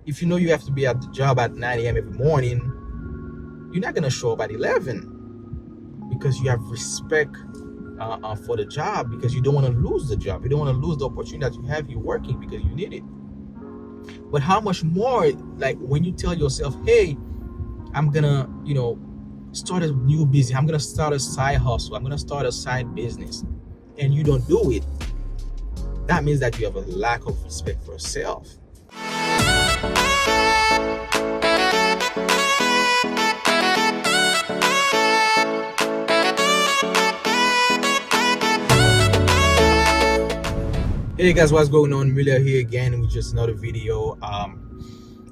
if you know you have to be at the job at 9 a.m. every morning, you're not gonna show up at 11 because you have respect for the job, because you don't want to lose the job. You don't want to lose the opportunity that you have. You're working because you need it. But how much more, like when you tell yourself, hey, I'm gonna, start a new business. I'm gonna start a side hustle. I'm gonna start a side business, and you don't do it. That means that you have a lack of respect for yourself. Hey guys, what's going on? Miller here again with just another video.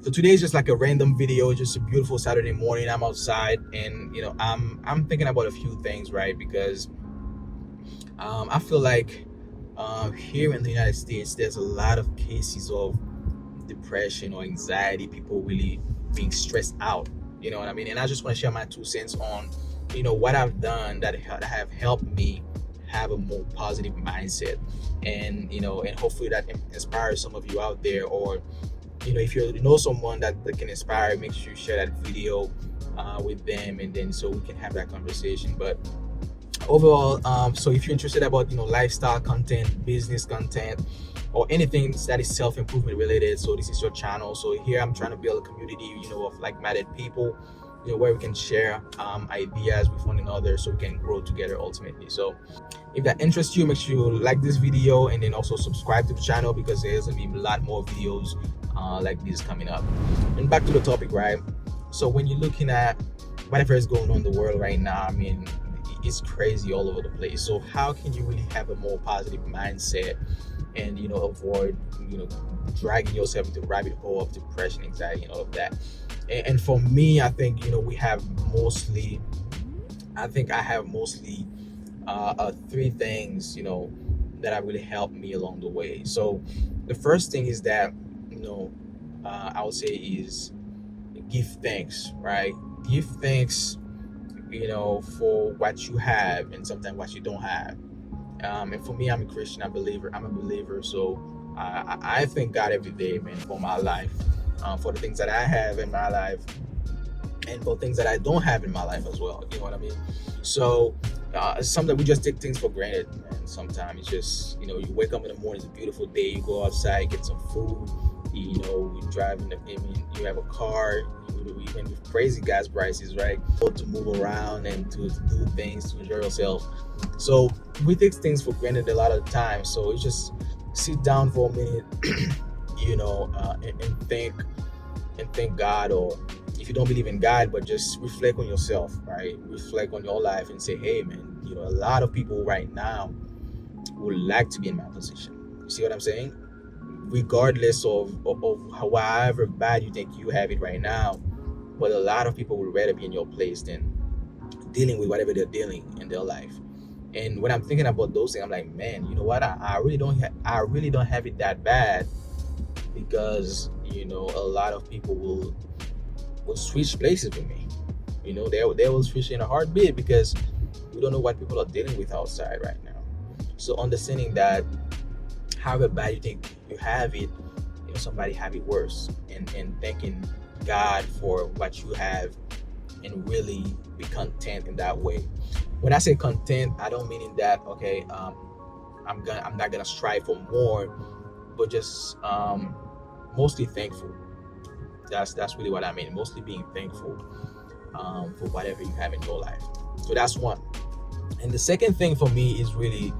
So today is just like a random video, just a beautiful Saturday morning. I'm outside, and I'm thinking about a few things, right? Because I feel like here in the United States, there's a lot of cases of depression or anxiety. People really being stressed out. You know what I mean? And I just want to share my 2 cents on, what I've done that have helped me have a more positive mindset, and and hopefully that inspires some of you out there. Or if you know someone that can inspire, make sure you share that video with them, and then so we can have that conversation. But overall, so if you're interested about lifestyle content, business content, or anything that is self-improvement related, so this is your channel. So here I'm trying to build a community of like-minded people, where we can share ideas with one another, so we can grow together ultimately. So if that interests you, make sure you like this video, and then also subscribe to the channel, because there's gonna be a lot more videos like this coming up. And back to the topic, right? So when you're looking at whatever is going on in the world right now, I mean, it's crazy all over the place. So how can you really have a more positive mindset and avoid dragging yourself into the rabbit hole of depression, anxiety, and all of that? And for me, I think I have mostly 3 things that have really helped me along the way. So the first thing is that I would say is give thanks, right? Give thanks for what you have, and sometimes what you don't have. And for me, I'm a Christian. I'm a believer. So I thank God every day, man, for my life, for the things that I have in my life, and for things that I don't have in my life as well. You know what I mean? So sometimes we just take things for granted, man. Sometimes it's just you wake up in the morning, it's a beautiful day, you go outside, get some food, you drive you have a car, even with crazy gas prices, right? To move around and to do things, to enjoy yourself. So we take things for granted a lot of the time. So you just sit down for a minute, and thank God. Or if you don't believe in God, but just reflect on yourself, right? Reflect on your life and say, hey man, a lot of people right now would like to be in my position. You see what I'm saying? Regardless of however bad you think you have it right now, but a lot of people would rather be in your place than dealing with whatever they're dealing in their life. And when I'm thinking about those things, I'm like, man, you know what? I really don't have it that bad, because a lot of people will switch places with me. They will switch in a heartbeat, because we don't know what people are dealing with outside right now. So understanding that however bad you think you have it, somebody have it worse, and thanking God for what you have, and really be content in that way. When I say content, I don't mean in that I'm not gonna strive for more, but just mostly thankful. That's really what I mean. Mostly being thankful for whatever you have in your life. So that's one. And the second thing for me is really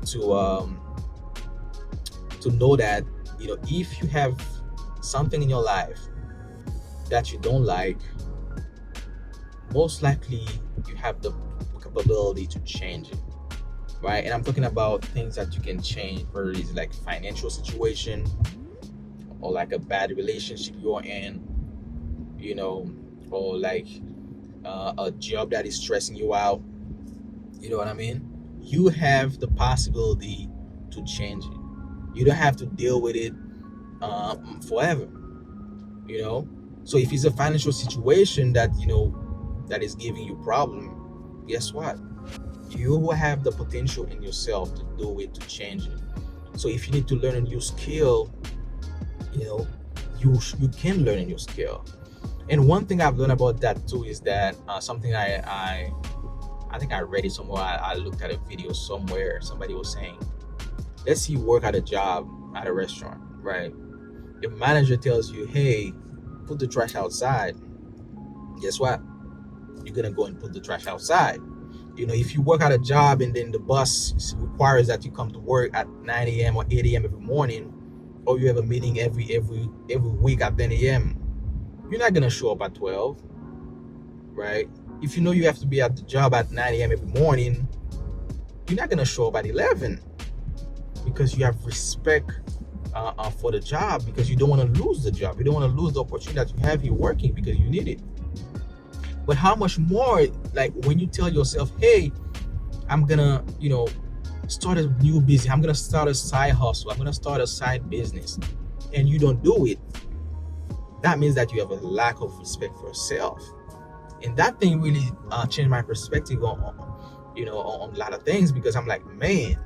to know that if you have something in your life that you don't like, most likely you have the capability to change it, right? And I'm talking about things that you can change, whether it's like financial situation, or like a bad relationship you're in, or like a job that is stressing you out. You know what I mean? You have the possibility to change it. You don't have to deal with it forever. So if it's a financial situation that that is giving you problem, guess what? You have the potential in yourself to do it, to change it. So if you need to learn a new skill, you you can learn a new skill. And one thing I've learned about that too is that something I think I read it somewhere. I looked at a video somewhere. Somebody was saying, let's see you work at a job at a restaurant, right? Your manager tells you, hey, put the trash outside. Guess what? You're gonna go and put the trash outside. If you work at a job and then the boss requires that you come to work at 9 a.m. or 8 a.m. every morning, or you have a meeting every week at 10 a.m., you're not gonna show up at 12, right? If you know you have to be at the job at 9 a.m. every morning, you're not gonna show up at 11, because you have respect for the job, because you don't want to lose the job. You don't want to lose the opportunity that you have here working, because you need it. But how much more, like, when you tell yourself, hey, I'm gonna start a new business, I'm gonna start a side hustle, I'm gonna start a side business, and you don't do it, that means that you have a lack of respect for yourself. And that thing really changed my perspective on a lot of things, because I'm like, man,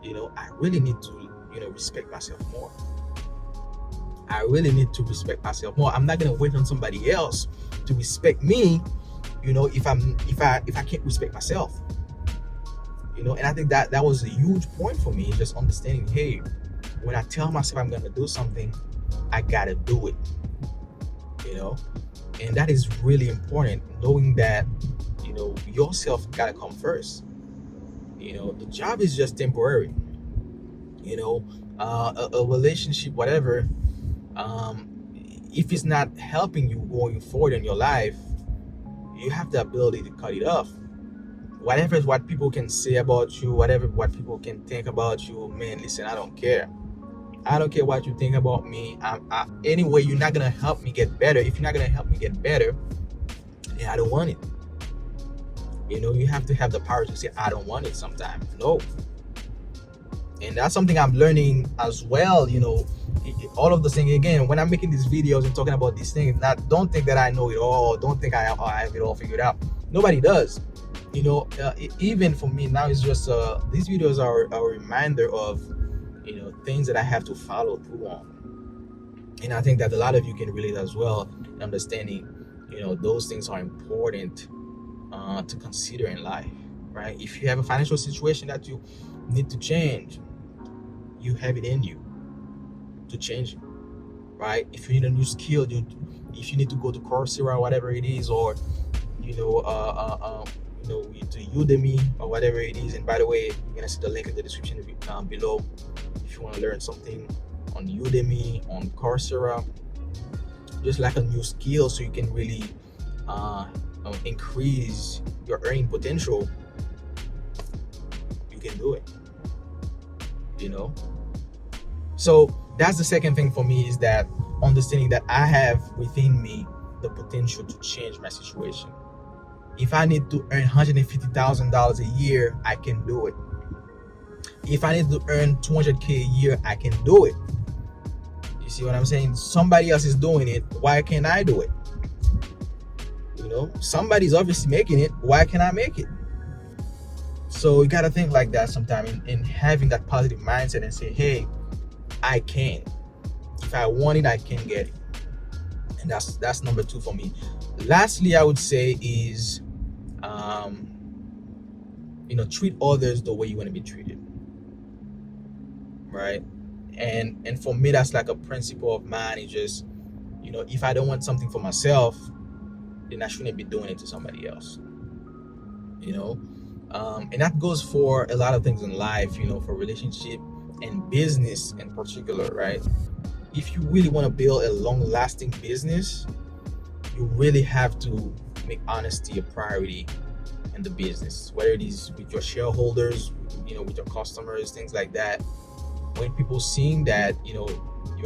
I really need to respect myself more. I really need to respect myself more. I'm not gonna wait on somebody else to respect me, if I can't respect myself. And I think that was a huge point for me, just understanding, hey, when I tell myself I'm gonna do something, I gotta do it. And that is really important, knowing that yourself gotta come first. The job is just temporary. A relationship, whatever, if it's not helping you going forward in your life, you have the ability to cut it off. Whatever is what people can say about you, what people can think about you, man, listen, I don't care. I don't care what you think about me. Anyway, you're not gonna help me get better. If you're not gonna help me get better, I don't want it. You have to have the power to say, I don't want it sometimes. No. And that's something I'm learning as well. All of the things, again, when I'm making these videos and talking about these things, don't think that I know it all. Don't think I have it all figured out. Nobody does. Even for me now, it's just these videos are a reminder of things that I have to follow through on. And I think that a lot of you can relate as well, understanding those things are important to consider in life, right? If you have a financial situation that you need to change, you have it in you to change it, right? If you need a new skill, if you need to go to Coursera, whatever it is, or to Udemy or whatever it is. And by the way, you're gonna see the link in the description below if you want to learn something on Udemy, on Coursera, just like a new skill, so you can really increase your earning potential. You can do it. So that's the second thing for me, is that understanding that I have within me the potential to change my situation. If I need to earn $150,000 a year, I can do it. If I need to earn $200K a year, I can do it. You see what I'm saying? Somebody else is doing it. Why can't I do it? Somebody's obviously making it. Why can't I make it? So you gotta think like that sometimes, and having that positive mindset and say, hey, I can. If I want it, I can get it. And that's number 2 for me. Lastly, I would say is treat others the way you want to be treated, right? And for me, that's like a principle of mine. Is just if I don't want something for myself, then I shouldn't be doing it to somebody else. And that goes for a lot of things in life, for relationship and business in particular, right? If you really want to build a long-lasting business, you really have to make honesty a priority in the business, whether it is with your shareholders, with your customers, things like that. When people seeing that, you're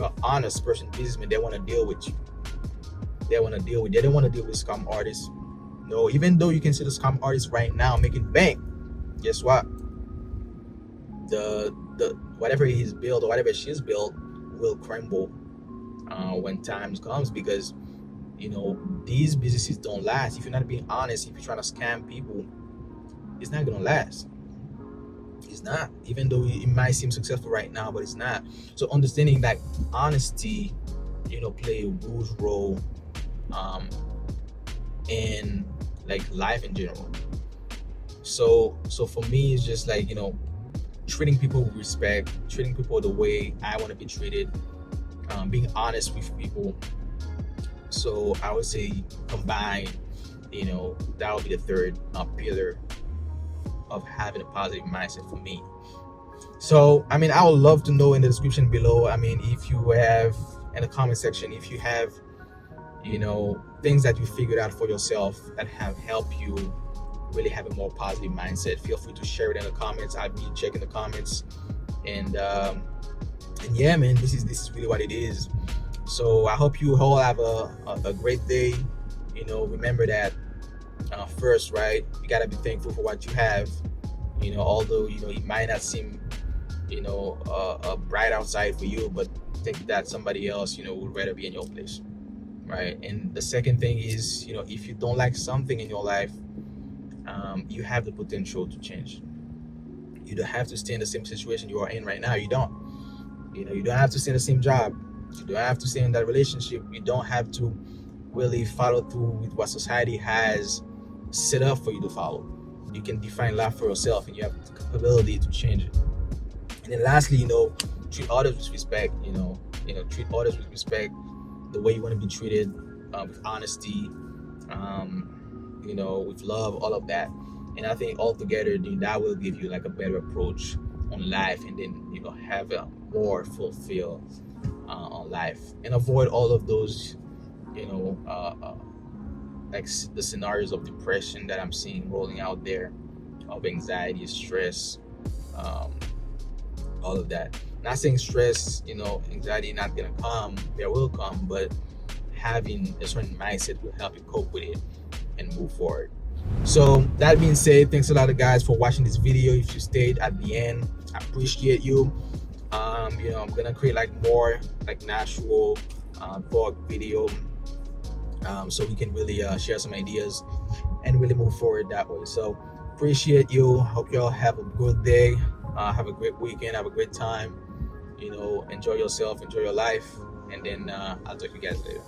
an honest person, businessman, they want to deal with you. They don't want to deal with scam artists. No, even though you can see the scam artists right now making bank, guess what? The whatever he's built or whatever she's built will crumble when times comes, because these businesses don't last. If you're not being honest, if you're trying to scam people, it's not gonna last. It's not, even though it might seem successful right now, but it's not. So understanding that honesty play a huge role in like life in general. So for me, it's just like, treating people with respect, treating people the way I want to be treated, being honest with people. So I would say combine, that would be the third pillar of having a positive mindset for me. So I would love to know in the description below. If you have in the comment section, if you have things that you figured out for yourself that have helped you really have a more positive mindset, feel free to share it in the comments. I'll be checking the comments, and yeah, man, this is really what it is. So I hope you all have a great day. Remember that first, right? You gotta be thankful for what you have. Although it might not seem bright outside for you, but think that somebody else would rather be in your place, right? And the second thing is, if you don't like something in your life, you have the potential to change. You don't have to stay in the same situation you are in right now. You don't have to stay in the same job. You don't have to stay in that relationship. You don't have to really follow through with what society has set up for you to follow. You can define life for yourself, and you have the capability to change it. And then lastly, treat others with respect. Treat others with respect, the way you want to be treated, with honesty, with love, all of that. And I think altogether, that will give you like a better approach on life, and then have a more fulfilled on life, and avoid all of those like the scenarios of depression that I'm seeing rolling out there, of anxiety, stress, all of that. Not saying stress, anxiety not gonna come, there will come, but having a certain mindset will help you cope with it and move forward. So that being said, thanks a lot, guys, for watching this video. If you stayed at the end, I appreciate you. I'm gonna create like more like natural vlog video, so we can really share some ideas and really move forward that way. So appreciate you. Hope y'all have a good day, have a great weekend, have a great time. Enjoy yourself, enjoy your life, and then I'll talk to you guys later.